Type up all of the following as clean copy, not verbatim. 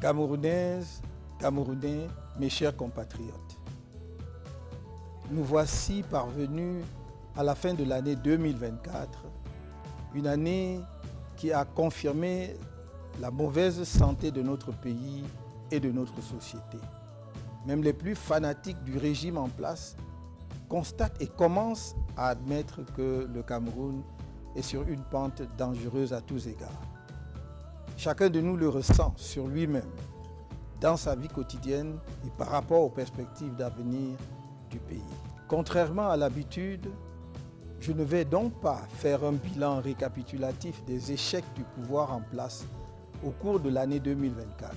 Camerounaises, Camerounais, mes chers compatriotes, nous voici parvenus à la fin de l'année 2024, une année qui a confirmé la mauvaise santé de notre pays et de notre société. Même les plus fanatiques du régime en place constatent et commencent à admettre que le Cameroun est sur une pente dangereuse à tous égards. Chacun de nous le ressent sur lui-même, dans sa vie quotidienne et par rapport aux perspectives d'avenir du pays. Contrairement à l'habitude, je ne vais donc pas faire un bilan récapitulatif des échecs du pouvoir en place au cours de l'année 2024.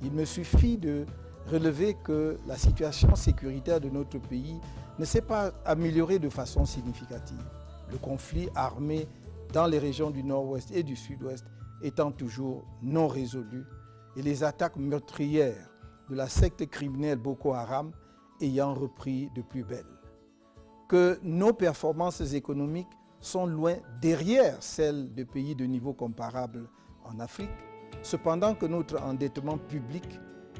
Il me suffit de relever que la situation sécuritaire de notre pays ne s'est pas améliorée de façon significative. Le conflit armé dans les régions du nord-ouest et du sud-ouest étant toujours non résolu et les attaques meurtrières de la secte criminelle Boko Haram ayant repris de plus belle. Que nos performances économiques sont loin derrière celles de pays de niveau comparable en Afrique, cependant que notre endettement public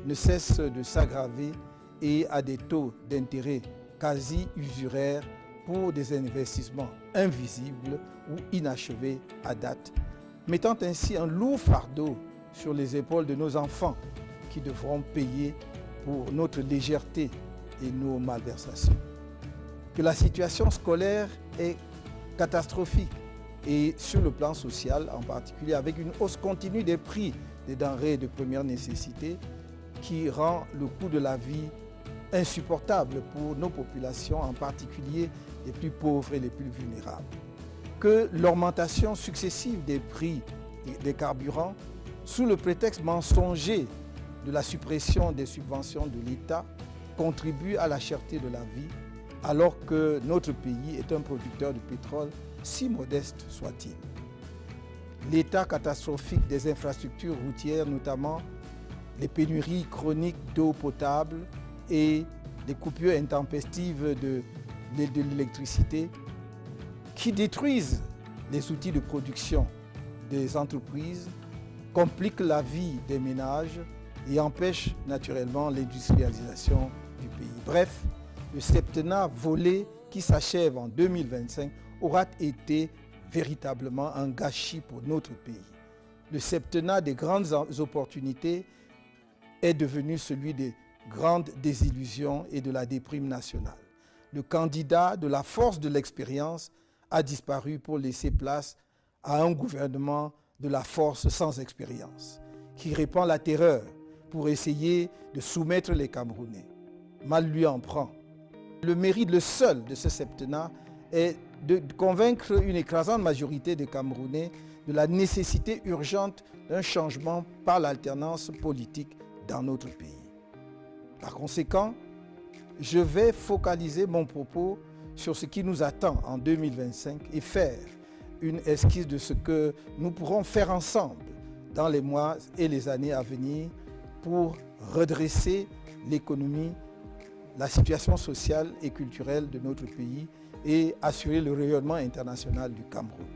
ne cesse de s'aggraver et à des taux d'intérêt quasi usuraires pour des investissements invisibles ou inachevés à date, mettant ainsi un lourd fardeau sur les épaules de nos enfants qui devront payer pour notre légèreté et nos malversations. Que la situation scolaire est catastrophique et sur le plan social en particulier avec une hausse continue des prix des denrées de première nécessité qui rend le coût de la vie insupportable pour nos populations, en particulier les plus pauvres et les plus vulnérables. Que l'augmentation successive des prix des carburants sous le prétexte mensonger de la suppression des subventions de l'État contribue à la cherté de la vie alors que notre pays est un producteur de pétrole, si modeste soit-il. L'état catastrophique des infrastructures routières, notamment les pénuries chroniques d'eau potable et les coupures intempestives de l'électricité qui détruisent les outils de production des entreprises, compliquent la vie des ménages et empêchent naturellement l'industrialisation du pays. Bref, le septennat volé qui s'achève en 2025 aura été véritablement un gâchis pour notre pays. Le septennat des grandes opportunités est devenu celui des grandes désillusions et de la déprime nationale. Le candidat de la force de l'expérience a disparu pour laisser place à un gouvernement de la force sans expérience, qui répand la terreur pour essayer de soumettre les Camerounais. Mal lui en prend. Le mérite, le seul de ce septennat, est de convaincre une écrasante majorité des Camerounais de la nécessité urgente d'un changement par l'alternance politique dans notre pays. Par conséquent, je vais focaliser mon propos sur ce qui nous attend en 2025 et faire une esquisse de ce que nous pourrons faire ensemble dans les mois et les années à venir pour redresser l'économie, la situation sociale et culturelle de notre pays et assurer le rayonnement international du Cameroun.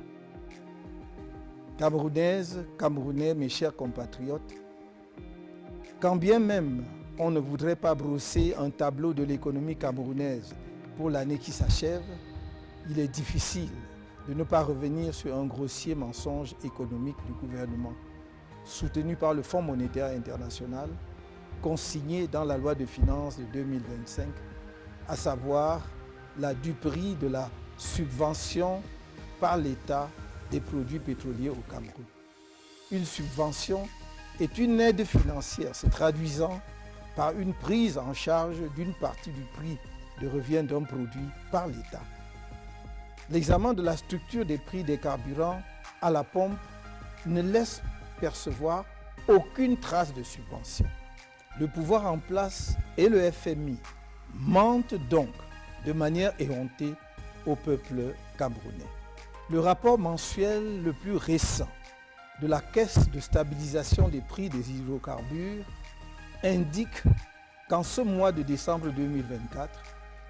Camerounaises, Camerounais, mes chers compatriotes, quand bien même on ne voudrait pas brosser un tableau de l'économie camerounaise pour l'année qui s'achève, il est difficile de ne pas revenir sur un grossier mensonge économique du gouvernement, soutenu par le Fonds monétaire international, consigné dans la loi de finances de 2025, à savoir la duperie de la subvention par l'État des produits pétroliers au Cameroun. Une subvention est une aide financière se traduisant par une prise en charge d'une partie du prix de revient d'un produit par l'État. L'examen de la structure des prix des carburants à la pompe ne laisse percevoir aucune trace de subvention. Le pouvoir en place et le FMI mentent donc de manière éhontée au peuple camerounais. Le rapport mensuel le plus récent de la Caisse de stabilisation des prix des hydrocarbures indique qu'en ce mois de décembre 2024,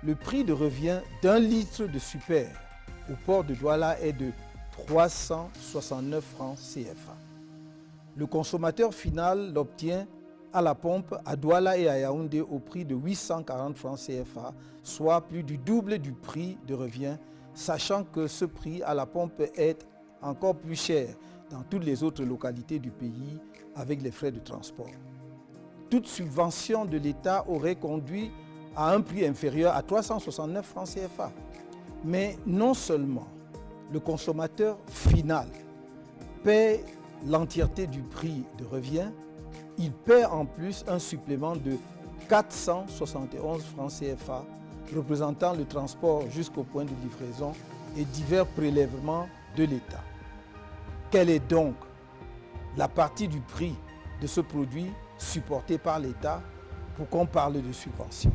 le prix de revient d'un litre de super au port de Douala est de 369 francs CFA. Le consommateur final l'obtient à la pompe à Douala et à Yaoundé au prix de 840 francs CFA, soit plus du double du prix de revient, sachant que ce prix à la pompe est encore plus cher dans toutes les autres localités du pays avec les frais de transport. Toute subvention de l'État aurait conduit à un prix inférieur à 369 francs CFA. Mais non seulement le consommateur final paie l'entièreté du prix de revient, il paie en plus un supplément de 471 francs CFA, représentant le transport jusqu'au point de livraison et divers prélèvements de l'État. Quelle est donc la partie du prix de ce produit supporté par l'État pour qu'on parle de subvention?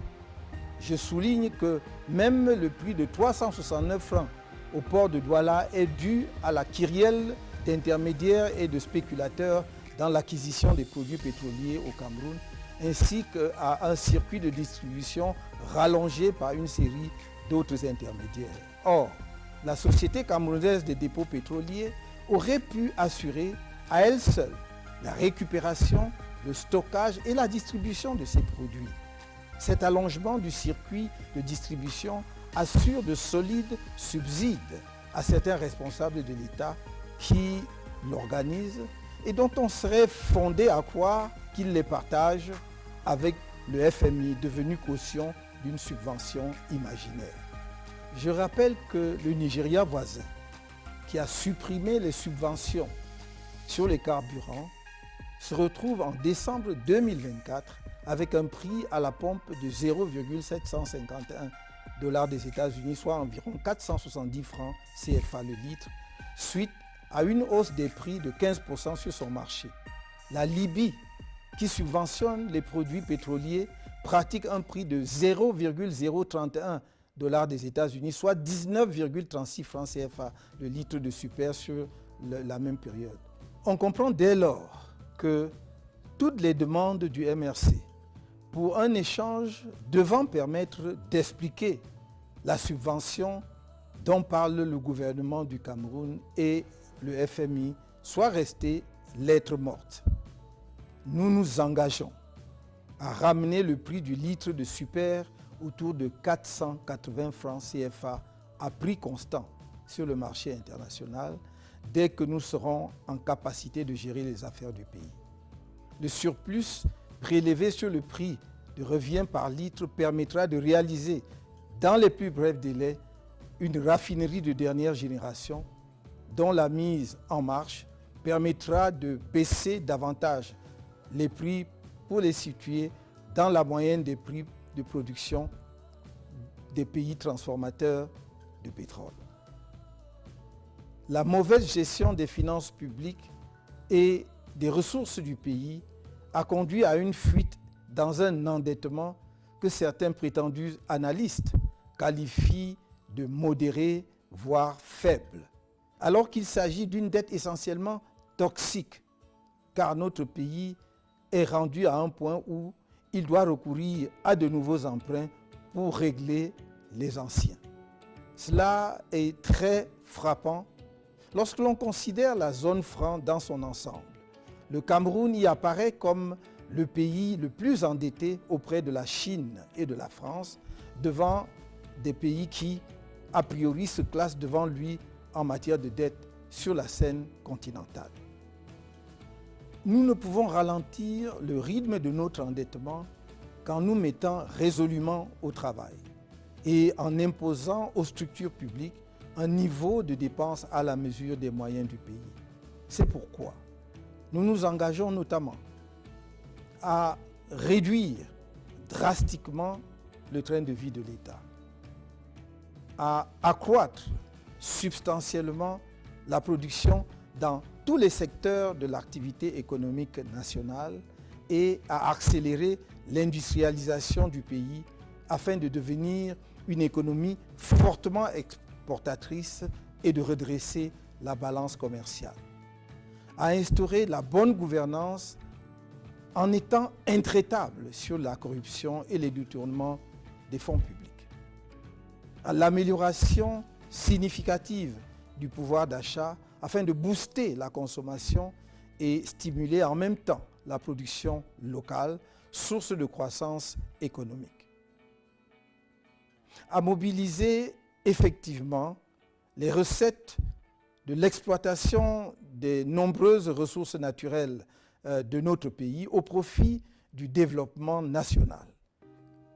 Je souligne que même le prix de 369 francs au port de Douala est dû à la kyrielle d'intermédiaires et de spéculateurs dans l'acquisition des produits pétroliers au Cameroun, ainsi qu'à un circuit de distribution rallongé par une série d'autres intermédiaires. Or, la Société camerounaise des dépôts pétroliers aurait pu assurer à elle seule la récupération, le stockage et la distribution de ces produits. Cet allongement du circuit de distribution assure de solides subsides à certains responsables de l'État qui l'organisent et dont on serait fondé à croire qu'ils les partagent avec le FMI, devenu caution d'une subvention imaginaire. Je rappelle que le Nigeria voisin, qui a supprimé les subventions sur les carburants, se retrouve en décembre 2024 avec un prix à la pompe de 0,751 $ des États-Unis, soit environ 470 francs CFA le litre, suite à une hausse des prix de 15% sur son marché. La Libye, qui subventionne les produits pétroliers, pratique un prix de 0,031 $ des États-Unis, soit 19,36 francs CFA le litre de super sur la même période. On comprend dès lors que toutes les demandes du MRC pour un échange devant permettre d'expliquer la subvention dont parle le gouvernement du Cameroun et le FMI soient restées lettres mortes. Nous nous engageons à ramener le prix du litre de super autour de 480 francs CFA à prix constant sur le marché international dès que nous serons en capacité de gérer les affaires du pays. Le surplus prélevé sur le prix de revient par litre permettra de réaliser dans les plus brefs délais une raffinerie de dernière génération dont la mise en marche permettra de baisser davantage les prix pour les situer dans la moyenne des prix de production des pays transformateurs de pétrole. La mauvaise gestion des finances publiques et des ressources du pays a conduit à une fuite dans un endettement que certains prétendus analystes qualifient de modéré, voire faible, alors qu'il s'agit d'une dette essentiellement toxique, car notre pays est rendu à un point où il doit recourir à de nouveaux emprunts pour régler les anciens. Cela est très frappant lorsque l'on considère la zone franc dans son ensemble. Le Cameroun y apparaît comme le pays le plus endetté auprès de la Chine et de la France, devant des pays qui, a priori, se classent devant lui en matière de dette sur la scène continentale. Nous ne pouvons ralentir le rythme de notre endettement qu'en nous mettant résolument au travail et en imposant aux structures publiques un niveau de dépenses à la mesure des moyens du pays. C'est pourquoi nous nous engageons notamment à réduire drastiquement le train de vie de l'État, à accroître substantiellement la production dans tous les secteurs de l'activité économique nationale et à accélérer l'industrialisation du pays afin de devenir une économie fortement exportatrice et de redresser la balance commerciale, à instaurer la bonne gouvernance en étant intraitable sur la corruption et les détournements des fonds publics, à l'amélioration significative du pouvoir d'achat afin de booster la consommation et stimuler en même temps la production locale, source de croissance économique. À mobiliser effectivement les recettes de l'exploitation des nombreuses ressources naturelles de notre pays au profit du développement national.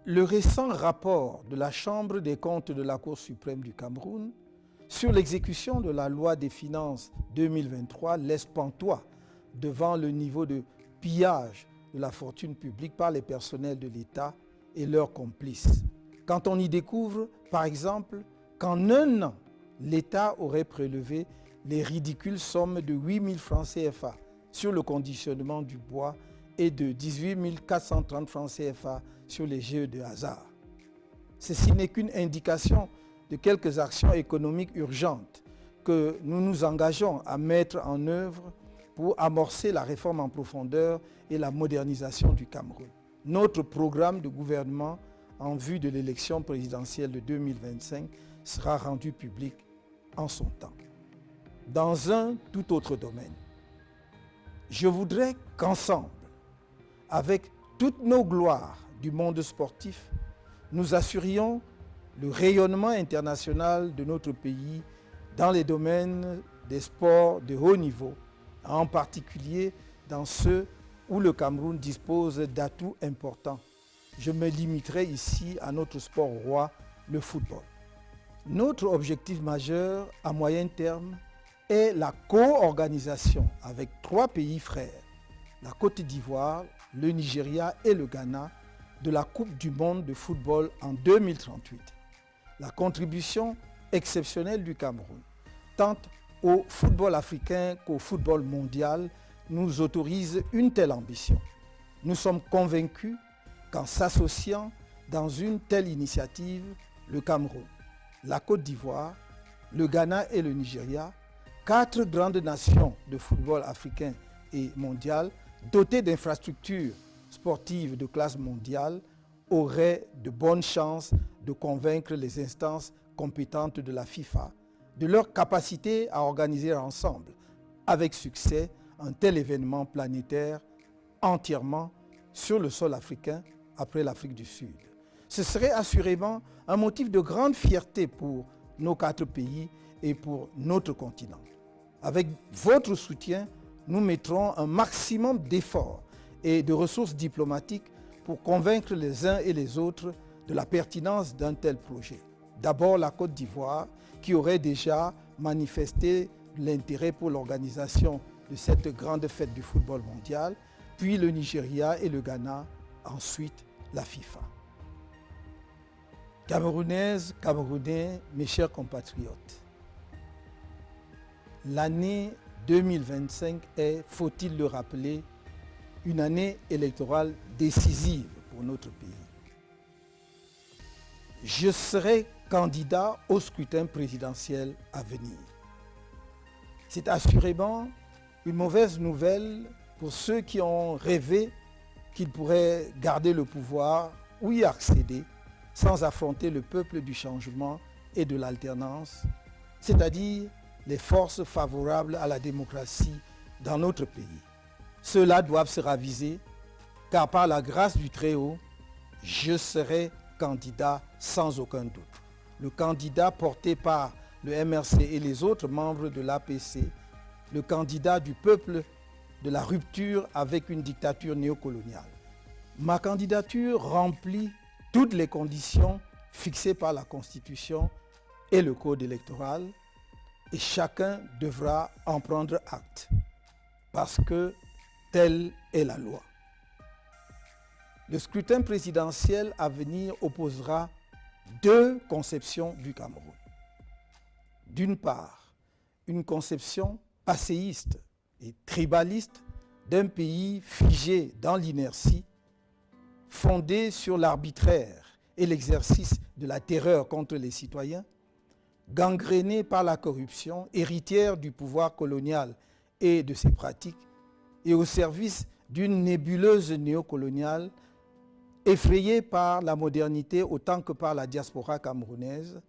Le récent rapport de la Chambre des comptes de la Cour suprême du Cameroun sur l'exécution de la loi des finances 2023 laisse pantois devant le niveau de pillage de la fortune publique par les personnels de l'État et leurs complices. Quand on y découvre, par exemple, qu'en un an, l'État aurait prélevé les ridicules sommes de 8 000 francs CFA sur le conditionnement du bois et de 18 430 francs CFA sur les jeux de hasard. Ceci n'est qu'une indication de quelques actions économiques urgentes que nous nous engageons à mettre en œuvre pour amorcer la réforme en profondeur et la modernisation du Cameroun. Notre programme de gouvernement en vue de l'élection présidentielle de 2025 sera rendu public en son temps. Dans un tout autre domaine, je voudrais qu'ensemble, avec toutes nos gloires du monde sportif, nous assurions le rayonnement international de notre pays dans les domaines des sports de haut niveau, en particulier dans ceux où le Cameroun dispose d'atouts importants. Je me limiterai ici à notre sport roi, le football. Notre objectif majeur à moyen terme est la co-organisation avec 3 pays frères, la Côte d'Ivoire, le Nigeria et le Ghana, de la Coupe du monde de football en 2038. La contribution exceptionnelle du Cameroun, tant au football africain qu'au football mondial, nous autorise une telle ambition. Nous sommes convaincus qu'en s'associant dans une telle initiative, le Cameroun, la Côte d'Ivoire, le Ghana et le Nigeria, 4 grandes nations de football africain et mondial, dotées d'infrastructures sportives de classe mondiale, auraient de bonnes chances de convaincre les instances compétentes de la FIFA de leur capacité à organiser ensemble, avec succès, un tel événement planétaire entièrement sur le sol africain après l'Afrique du Sud. Ce serait assurément un motif de grande fierté pour nos 4 pays et pour notre continent. Avec votre soutien, nous mettrons un maximum d'efforts et de ressources diplomatiques pour convaincre les uns et les autres de la pertinence d'un tel projet. D'abord la Côte d'Ivoire, qui aurait déjà manifesté l'intérêt pour l'organisation de cette grande fête du football mondial, puis le Nigeria et le Ghana, ensuite la FIFA. Camerounaises, Camerounais, mes chers compatriotes, l'année 2025 est, faut-il le rappeler, une année électorale décisive pour notre pays. Je serai candidat au scrutin présidentiel à venir. C'est assurément une mauvaise nouvelle pour ceux qui ont rêvé qu'ils pourraient garder le pouvoir ou y accéder sans affronter le peuple du changement et de l'alternance, c'est-à-dire les forces favorables à la démocratie dans notre pays. Ceux-là doivent se raviser, car par la grâce du Très-Haut, je serai candidat sans aucun doute. Le candidat porté par le MRC et les autres membres de l'APC, le candidat du peuple de la rupture avec une dictature néocoloniale. Ma candidature remplit toutes les conditions fixées par la Constitution et le Code électoral, et chacun devra en prendre acte, parce que telle est la loi. Le scrutin présidentiel à venir opposera 2 conceptions du Cameroun. D'une part, une conception passéiste et tribaliste d'un pays figé dans l'inertie, fondé sur l'arbitraire et l'exercice de la terreur contre les citoyens, gangréné par la corruption, héritière du pouvoir colonial et de ses pratiques, et au service d'une nébuleuse néocoloniale, effrayée par la modernité autant que par la diaspora camerounaise,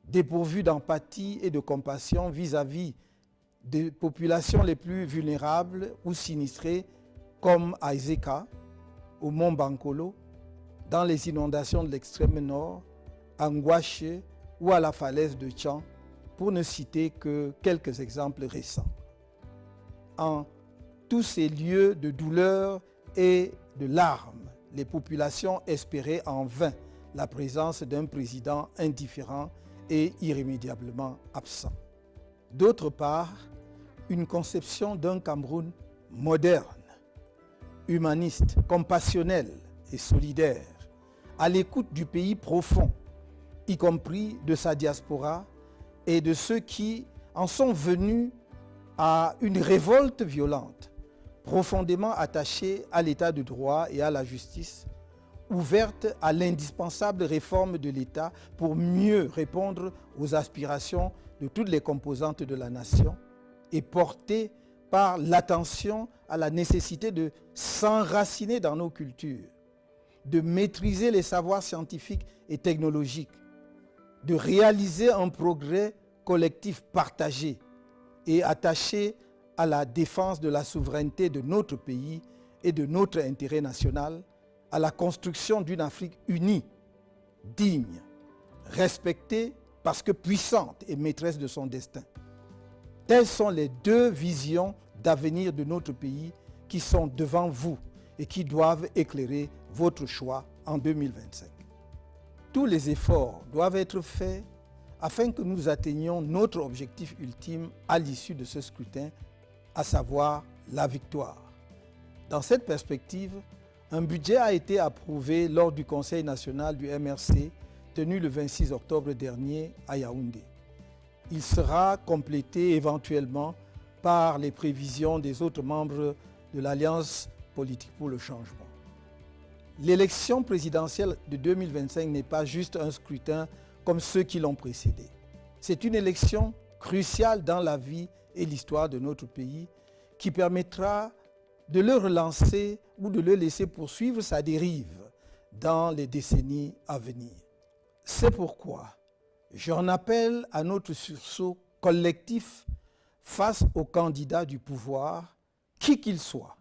dépourvue d'empathie et de compassion vis-à-vis des populations les plus vulnérables ou sinistrées comme à Ezeka, au mont Bankolo, dans les inondations de l'extrême nord, à Ngouaché ou à la falaise de Tchan, pour ne citer que quelques exemples récents. En tous ces lieux de douleur et de larmes, les populations espéraient en vain la présence d'un président indifférent et irrémédiablement absent. D'autre part, une conception d'un Cameroun moderne, humaniste, compassionnel et solidaire, à l'écoute du pays profond, y compris de sa diaspora et de ceux qui en sont venus à une révolte violente, profondément attachée à l'état de droit et à la justice, ouverte à l'indispensable réforme de l'État pour mieux répondre aux aspirations de toutes les composantes de la nation et portée par l'attention à la nécessité de s'enraciner dans nos cultures, de maîtriser les savoirs scientifiques et technologiques, de réaliser un progrès collectif partagé et attaché à la défense de la souveraineté de notre pays et de notre intérêt national, à la construction d'une Afrique unie, digne, respectée parce que puissante et maîtresse de son destin. Telles sont les deux visions d'avenir de notre pays qui sont devant vous et qui doivent éclairer votre choix en 2025. Tous les efforts doivent être faits afin que nous atteignions notre objectif ultime à l'issue de ce scrutin, à savoir la victoire. Dans cette perspective, un budget a été approuvé lors du Conseil national du MRC tenu le 26 octobre dernier à Yaoundé. Il sera complété éventuellement par les prévisions des autres membres de l'Alliance politique pour le changement. L'élection présidentielle de 2025 n'est pas juste un scrutin comme ceux qui l'ont précédé. C'est une élection cruciale dans la vie et l'histoire de notre pays qui permettra de le relancer ou de le laisser poursuivre sa dérive dans les décennies à venir. C'est pourquoi j'en appelle à notre sursaut collectif face au candidat du pouvoir, qui qu'il soit,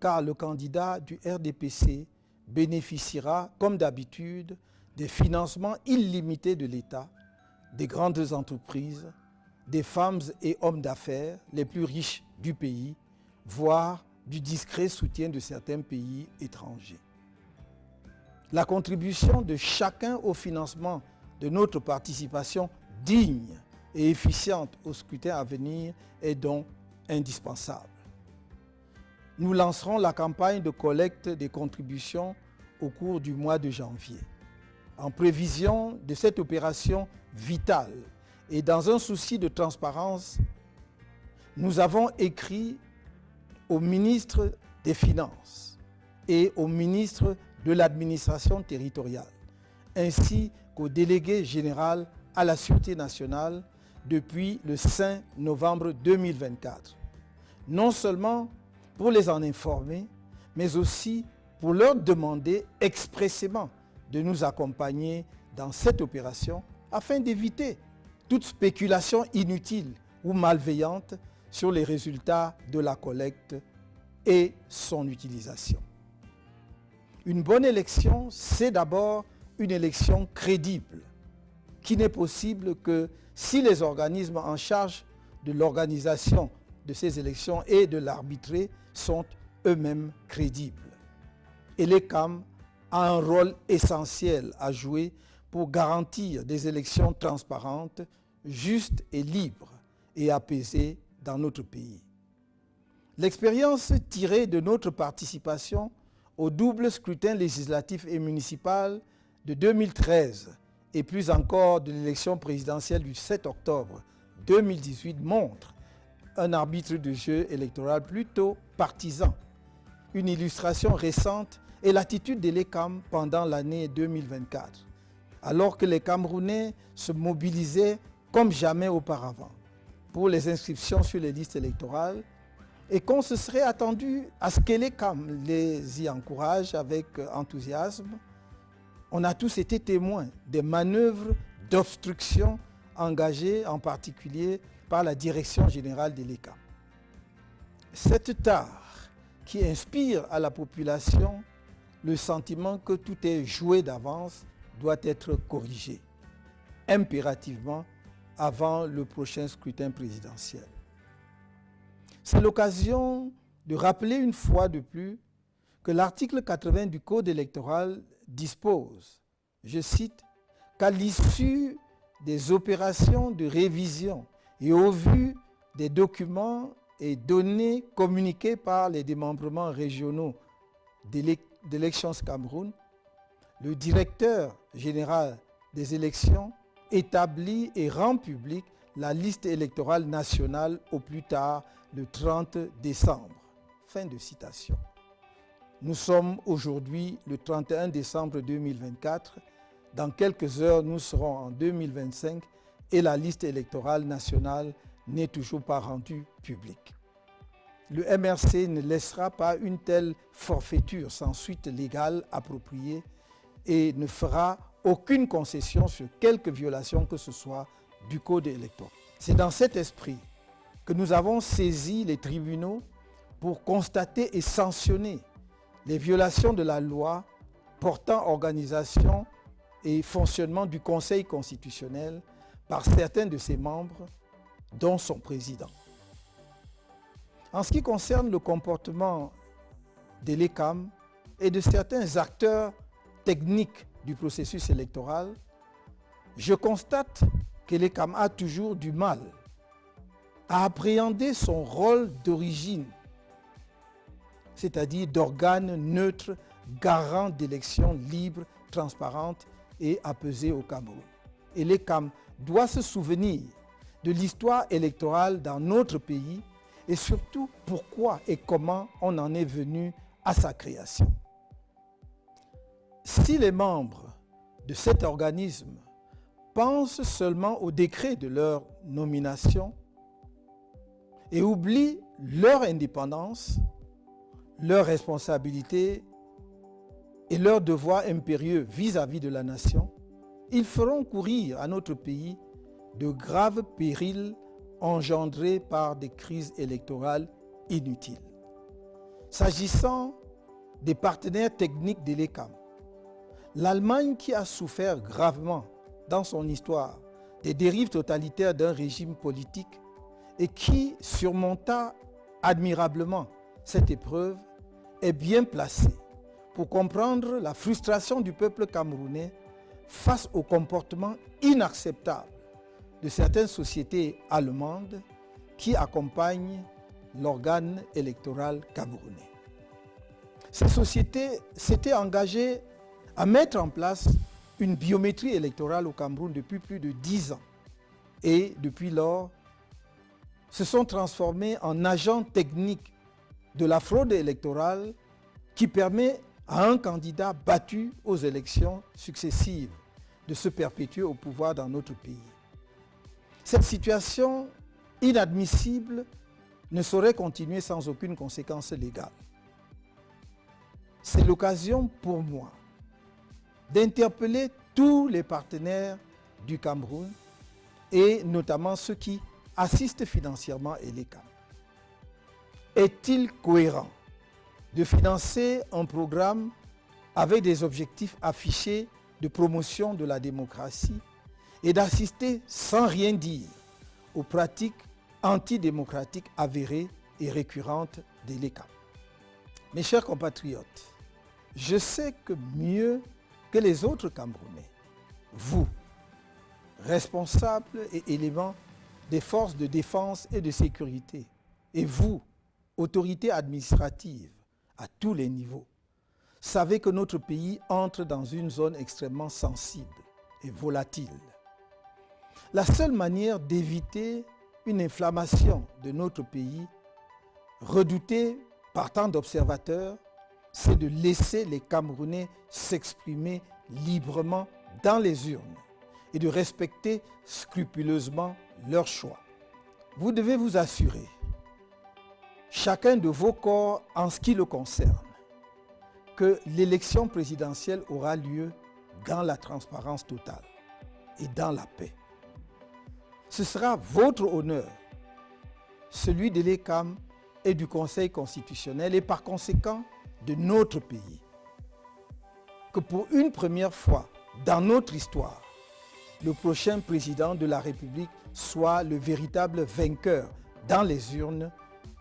car le candidat du RDPC bénéficiera, comme d'habitude, des financements illimités de l'État, des grandes entreprises, des femmes et hommes d'affaires les plus riches du pays, voire du discret soutien de certains pays étrangers. La contribution de chacun au financement de notre participation digne et efficiente au scrutin à venir est donc indispensable. Nous lancerons la campagne de collecte des contributions au cours du mois de janvier. En prévision de cette opération vitale et dans un souci de transparence, nous avons écrit au ministre des Finances et au ministre de l'Administration territoriale, ainsi qu'au délégué général à la Sûreté nationale depuis le 5 novembre 2024. Non seulement pour les en informer, mais aussi pour leur demander expressément de nous accompagner dans cette opération afin d'éviter toute spéculation inutile ou malveillante sur les résultats de la collecte et son utilisation. Une bonne élection, c'est d'abord une élection crédible, qui n'est possible que si les organismes en charge de l'organisation de ces élections et de l'arbitrer sont eux-mêmes crédibles. Et l'ECAM a un rôle essentiel à jouer pour garantir des élections transparentes, justes et libres et apaisées dans notre pays. L'expérience tirée de notre participation au double scrutin législatif et municipal de 2013 et plus encore de l'élection présidentielle du 7 octobre 2018 montre un arbitre de jeu électoral plutôt partisan. Une illustration récente est l'attitude de l'ECAM pendant l'année 2024, alors que les Camerounais se mobilisaient comme jamais auparavant pour les inscriptions sur les listes électorales et qu'on se serait attendu à ce que l'ECAM les y encourage avec enthousiasme. On a tous été témoins des manœuvres d'obstruction engagées en particulier par la direction générale de l'ECAM. Cette tare qui inspire à la population le sentiment que tout est joué d'avance doit être corrigé impérativement avant le prochain scrutin présidentiel. C'est l'occasion de rappeler une fois de plus que l'article 80 du Code électoral dispose, je cite, qu'à l'issue des opérations de révision et au vu des documents et données communiquées par les démembrements régionaux d'Elections Cameroun, le directeur général des élections établit et rend publique la liste électorale nationale au plus tard le 30 décembre. Fin de citation. Nous sommes aujourd'hui le 31 décembre 2024. Dans quelques heures, nous serons en 2025 et la liste électorale nationale n'est toujours pas rendue publique. Le MRC ne laissera pas une telle forfaiture sans suite légale appropriée et ne fera aucune concession sur quelque violation que ce soit du Code électoral. C'est dans cet esprit que nous avons saisi les tribunaux pour constater et sanctionner les violations de la loi portant organisation et fonctionnement du Conseil constitutionnel par certains de ses membres, dont son président. En ce qui concerne le comportement de l'ECAM et de certains acteurs techniques du processus électoral, je constate que l'ECAM a toujours du mal à appréhender son rôle d'origine, c'est-à-dire d'organe neutre, garant d'élections libres, transparentes et apaisées au Cameroun. Et l'ECAM doit se souvenir de l'histoire électorale dans notre pays et surtout pourquoi et comment on en est venu à sa création. Si les membres de cet organisme pensent seulement au décret de leur nomination et oublient leur indépendance, leur responsabilité et leur devoir impérieux vis-à-vis de la nation, ils feront courir à notre pays de graves périls engendrés par des crises électorales inutiles. S'agissant des partenaires techniques de l'ECAM, l'Allemagne, qui a souffert gravement dans son histoire des dérives totalitaires d'un régime politique et qui surmonta admirablement cette épreuve, est bien placée pour comprendre la frustration du peuple camerounais face au comportement inacceptable de certaines sociétés allemandes qui accompagnent l'organe électoral camerounais. Ces sociétés s'étaient engagées à mettre en place une biométrie électorale au Cameroun depuis plus de 10 ans et depuis lors se sont transformées en agents techniques de la fraude électorale qui permet à un candidat battu aux élections successives de se perpétuer au pouvoir dans notre pays. Cette situation inadmissible ne saurait continuer sans aucune conséquence légale. C'est l'occasion pour moi d'interpeller tous les partenaires du Cameroun et notamment ceux qui assistent financièrement à l'ECAM. Est-il cohérent de financer un programme avec des objectifs affichés de promotion de la démocratie et d'assister sans rien dire aux pratiques antidémocratiques avérées et récurrentes de l'ECAM? Mes chers compatriotes, je sais que mieux que les autres Camerounais, vous, responsables et éléments des forces de défense et de sécurité, et vous, autorités administratives à tous les niveaux, savez que notre pays entre dans une zone extrêmement sensible et volatile. La seule manière d'éviter une inflammation de notre pays, redoutée par tant d'observateurs, c'est de laisser les Camerounais s'exprimer librement dans les urnes et de respecter scrupuleusement leur choix. Vous devez vous assurer, chacun de vos corps en ce qui le concerne, que l'élection présidentielle aura lieu dans la transparence totale et dans la paix. Ce sera votre honneur, celui de l'ECAM et du Conseil constitutionnel et par conséquent de notre pays. Que pour une première fois dans notre histoire, le prochain président de la République soit le véritable vainqueur dans les urnes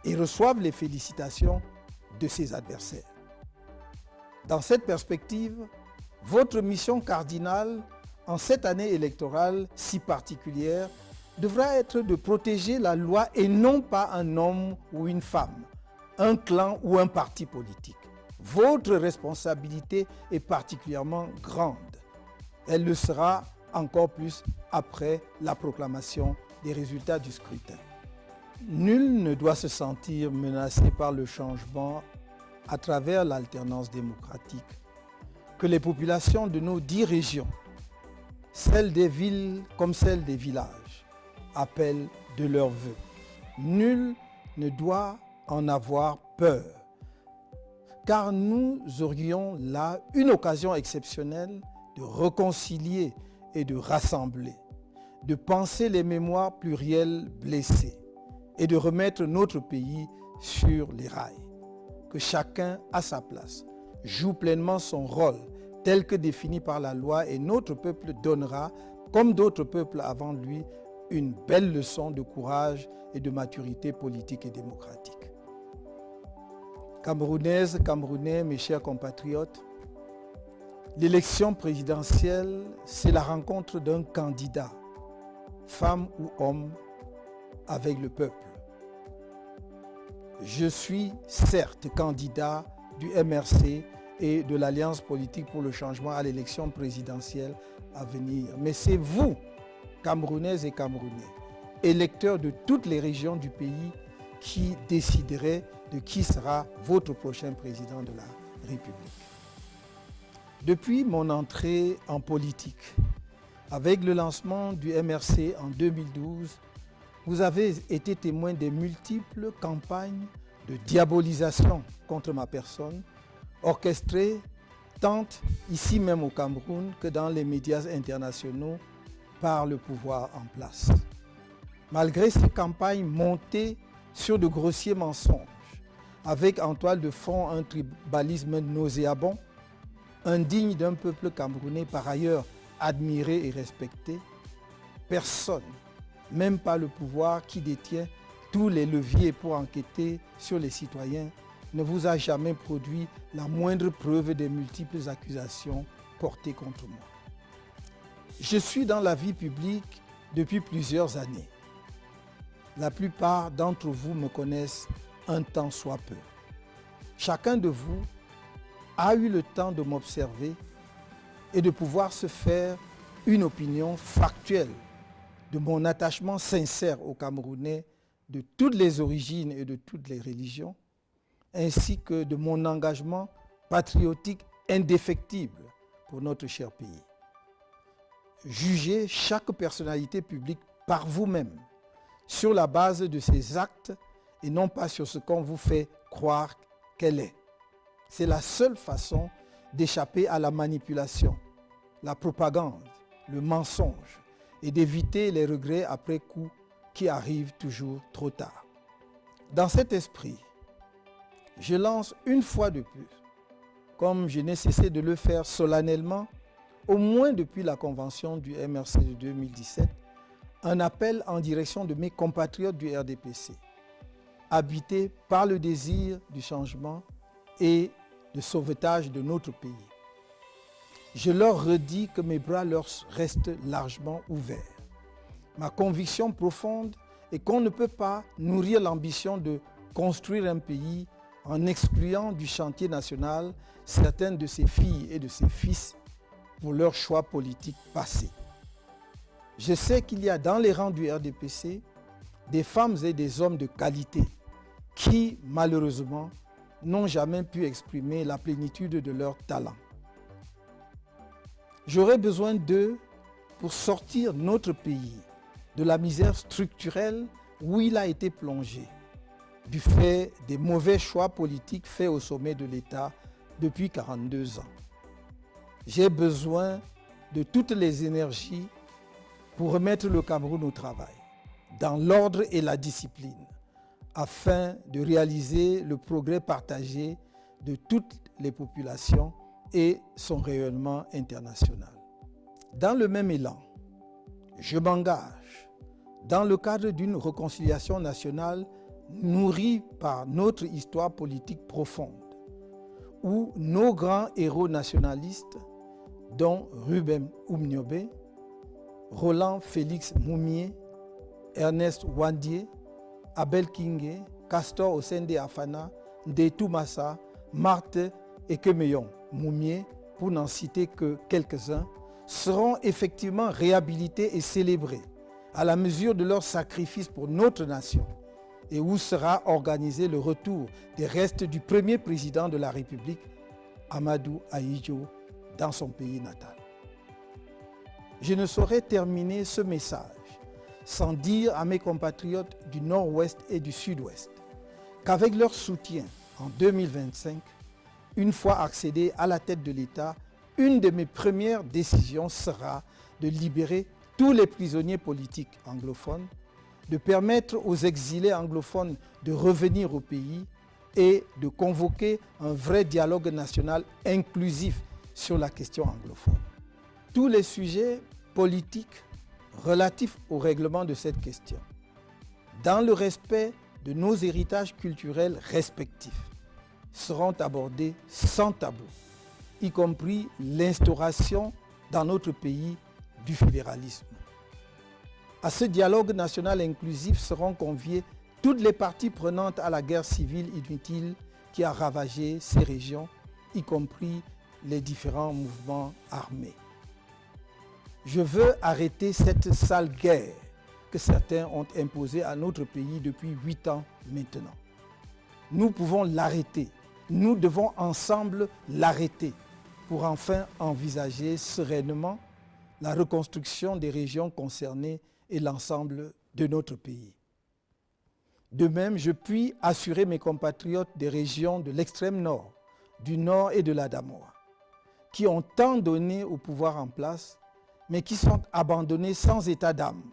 et reçoive les félicitations de ses adversaires. Dans cette perspective, votre mission cardinale en cette année électorale si particulière devra être de protéger la loi et non pas un homme ou une femme, un clan ou un parti politique. Votre responsabilité est particulièrement grande. Elle le sera encore plus après la proclamation des résultats du scrutin. Nul ne doit se sentir menacé par le changement à travers l'alternance démocratique que les populations de nos 10 régions, celles des villes comme celles des villages, appellent de leurs vœux. Nul ne doit en avoir peur, car nous aurions là une occasion exceptionnelle de réconcilier et de rassembler, de penser les mémoires plurielles blessées et de remettre notre pays sur les rails. Que chacun à sa place joue pleinement son rôle tel que défini par la loi et notre peuple donnera, comme d'autres peuples avant lui, une belle leçon de courage et de maturité politique et démocratique. Camerounaises, Camerounais, mes chers compatriotes, l'élection présidentielle, c'est la rencontre d'un candidat, femme ou homme, avec le peuple. Je suis certes candidat du MRC et de l'Alliance politique pour le changement à l'élection présidentielle à venir. Mais c'est vous, Camerounaises et Camerounais, électeurs de toutes les régions du pays, qui déciderez de qui sera votre prochain président de la République. Depuis mon entrée en politique, avec le lancement du MRC en 2012, vous avez été témoin des multiples campagnes de diabolisation contre ma personne, orchestrées tant ici même au Cameroun que dans les médias internationaux par le pouvoir en place. Malgré ces campagnes montées sur de grossiers mensonges, avec en toile de fond un tribalisme nauséabond, indigne d'un peuple camerounais par ailleurs admiré et respecté, personne, même pas le pouvoir qui détient tous les leviers pour enquêter sur les citoyens, ne vous a jamais produit la moindre preuve des multiples accusations portées contre moi. Je suis dans la vie publique depuis plusieurs années. La plupart d'entre vous me connaissent un temps soit peu. Chacun de vous a eu le temps de m'observer et de pouvoir se faire une opinion factuelle de mon attachement sincère aux Camerounais de toutes les origines et de toutes les religions, ainsi que de mon engagement patriotique indéfectible pour notre cher pays. Jugez chaque personnalité publique par vous-même sur la base de ses actes et non pas sur ce qu'on vous fait croire qu'elle est. C'est la seule façon d'échapper à la manipulation, la propagande, le mensonge et d'éviter les regrets après coup qui arrivent toujours trop tard. Dans cet esprit, je lance une fois de plus, comme je n'ai cessé de le faire solennellement, au moins depuis la convention du MRC de 2017, un appel en direction de mes compatriotes du RDPC, habités par le désir du changement et de sauvetage de notre pays. Je leur redis que mes bras leur restent largement ouverts. Ma conviction profonde est qu'on ne peut pas nourrir l'ambition de construire un pays en excluant du chantier national certaines de ses filles et de ses fils pour leurs choix politiques passés. Je sais qu'il y a dans les rangs du RDPC des femmes et des hommes de qualité qui, malheureusement, n'ont jamais pu exprimer la plénitude de leurs talents. J'aurai besoin d'eux pour sortir notre pays de la misère structurelle où il a été plongé, du fait des mauvais choix politiques faits au sommet de l'État depuis 42 ans. J'ai besoin de toutes les énergies pour remettre le Cameroun au travail, dans l'ordre et la discipline, afin de réaliser le progrès partagé de toutes les populations et son rayonnement international. Dans le même élan, je m'engage dans le cadre d'une réconciliation nationale nourrie par notre histoire politique profonde, où nos grands héros nationalistes, dont Ruben Oumniobé, Roland Félix Moumié, Ernest Ouandié, Abel Kingé, Castor Osende Afana, Ndetou Massa, Marthe et Kemeyon Moumié, pour n'en citer que quelques-uns, seront effectivement réhabilités et célébrés à la mesure de leur sacrifice pour notre nation et où sera organisé le retour des restes du premier président de la République, Amadou Ahidjo, dans son pays natal. Je ne saurais terminer ce message sans dire à mes compatriotes du Nord-Ouest et du Sud-Ouest qu'avec leur soutien en 2025, une fois accédé à la tête de l'État, une de mes premières décisions sera de libérer tous les prisonniers politiques anglophones, de permettre aux exilés anglophones de revenir au pays et de convoquer un vrai dialogue national inclusif sur la question anglophone. Tous les sujets politiques relatifs au règlement de cette question, dans le respect de nos héritages culturels respectifs, seront abordés sans tabou, y compris l'instauration dans notre pays du fédéralisme. À ce dialogue national inclusif seront conviées toutes les parties prenantes à la guerre civile inutile qui a ravagé ces régions, y compris les différents mouvements armés. Je veux arrêter cette sale guerre que certains ont imposée à notre pays depuis 8 ans maintenant. Nous pouvons l'arrêter. Nous devons ensemble l'arrêter pour enfin envisager sereinement la reconstruction des régions concernées et l'ensemble de notre pays. De même, je puis assurer mes compatriotes des régions de l'extrême nord, du nord et de la Damoa, qui ont tant donné au pouvoir en place, mais qui sont abandonnés sans état d'âme,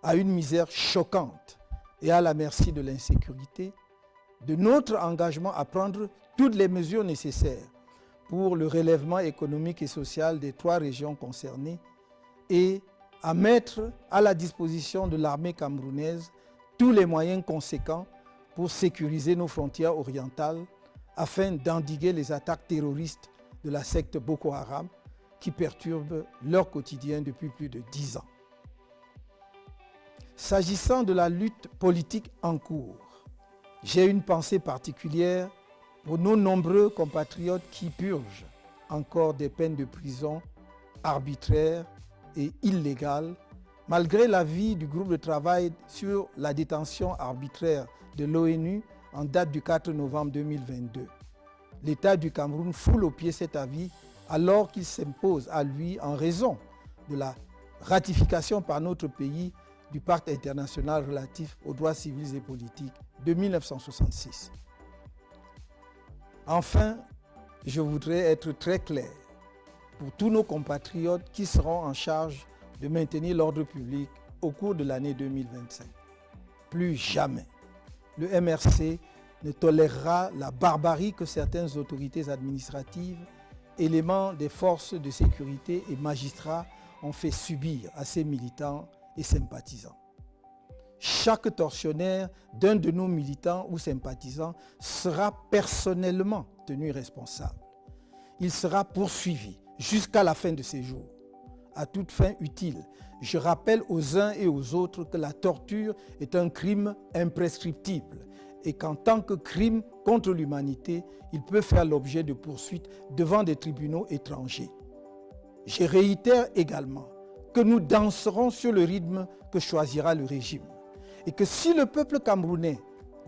à une misère choquante et à la merci de l'insécurité, de notre engagement à prendre toutes les mesures nécessaires pour le relèvement économique et social des 3 régions concernées et à mettre à la disposition de l'armée camerounaise tous les moyens conséquents pour sécuriser nos frontières orientales afin d'endiguer les attaques terroristes de la secte Boko Haram qui perturbent leur quotidien depuis plus de 10 ans. S'agissant de la lutte politique en cours, j'ai une pensée particulière pour nos nombreux compatriotes qui purgent encore des peines de prison arbitraires et illégales, malgré l'avis du groupe de travail sur la détention arbitraire de l'ONU en date du 4 novembre 2022. L'État du Cameroun foule aux pieds cet avis alors qu'il s'impose à lui en raison de la ratification par notre pays du Pacte international relatif aux droits civils et politiques de 1966. Enfin, je voudrais être très clair pour tous nos compatriotes qui seront en charge de maintenir l'ordre public au cours de l'année 2025. Plus jamais, le MRC ne tolérera la barbarie que certaines autorités administratives, éléments des forces de sécurité et magistrats ont fait subir à ses militants et sympathisants. Chaque tortionnaire d'un de nos militants ou sympathisants sera personnellement tenu responsable. Il sera poursuivi jusqu'à la fin de ses jours. À toute fin utile, je rappelle aux uns et aux autres que la torture est un crime imprescriptible et qu'en tant que crime contre l'humanité, il peut faire l'objet de poursuites devant des tribunaux étrangers. Je réitère également que nous danserons sur le rythme que choisira le régime et que si le peuple camerounais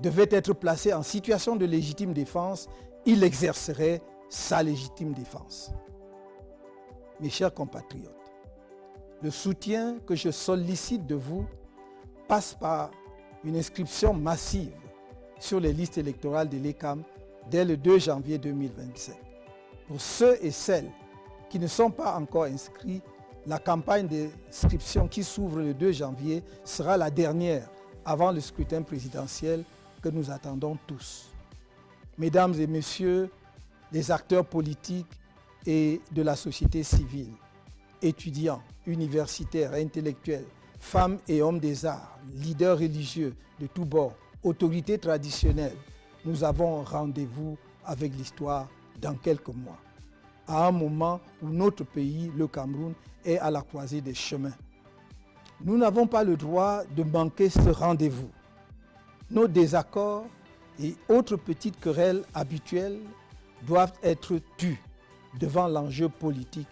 devait être placé en situation de légitime défense, il exercerait sa légitime défense. Mes chers compatriotes, le soutien que je sollicite de vous passe par une inscription massive sur les listes électorales de l'ECAM dès le 2 janvier 2025. Pour ceux et celles qui ne sont pas encore inscrits, la campagne d'inscription qui s'ouvre le 2 janvier sera la dernière avant le scrutin présidentiel que nous attendons tous. Mesdames et messieurs, les acteurs politiques et de la société civile, étudiants, universitaires, intellectuels, femmes et hommes des arts, leaders religieux de tous bords, autorités traditionnelles, nous avons rendez-vous avec l'histoire dans quelques mois, à un moment où notre pays, le Cameroun, est à la croisée des chemins. Nous n'avons pas le droit de manquer ce rendez-vous. Nos désaccords et autres petites querelles habituelles doivent être tus devant l'enjeu politique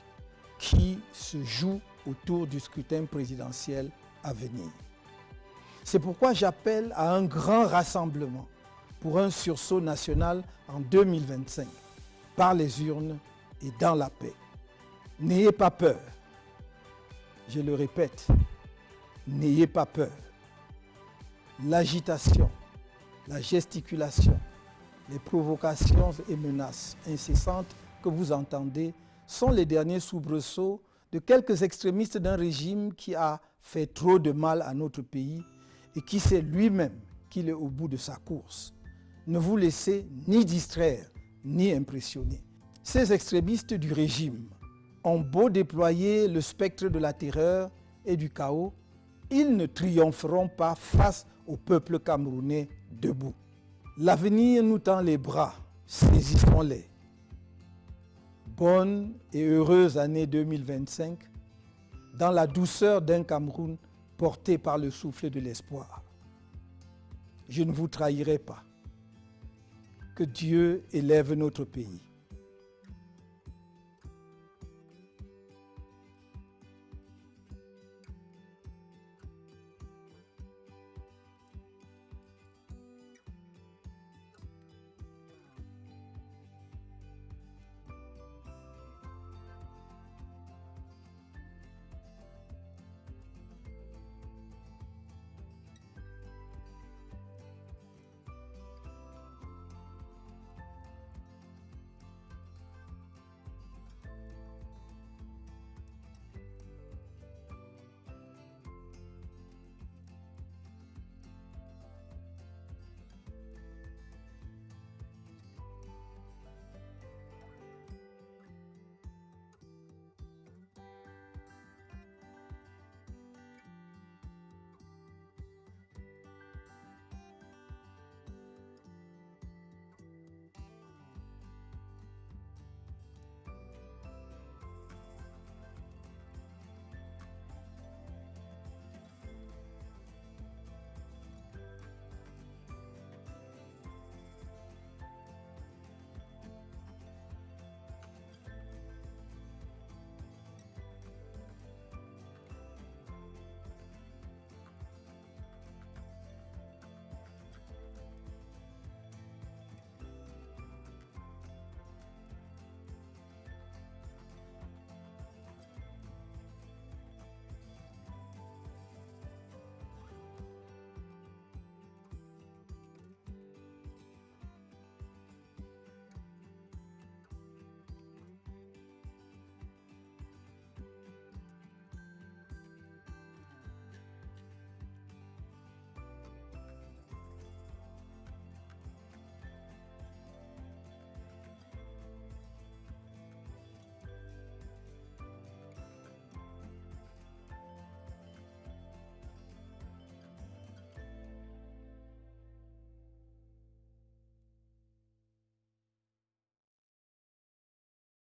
qui se joue autour du scrutin présidentiel à venir. C'est pourquoi j'appelle à un grand rassemblement pour un sursaut national en 2025, par les urnes et dans la paix. N'ayez pas peur. Je le répète, n'ayez pas peur. L'agitation, la gesticulation, les provocations et menaces incessantes que vous entendez sont les derniers soubresauts de quelques extrémistes d'un régime qui a fait trop de mal à notre pays et qui sait lui-même qu'il est au bout de sa course. Ne vous laissez ni distraire, ni impressionner. Ces extrémistes du régime ont beau déployer le spectre de la terreur et du chaos, ils ne triompheront pas face au peuple camerounais debout. L'avenir nous tend les bras, saisissons-les. Bonne et heureuse année 2025, dans la douceur d'un Cameroun porté par le souffle de l'espoir. Je ne vous trahirai pas. Que Dieu élève notre pays.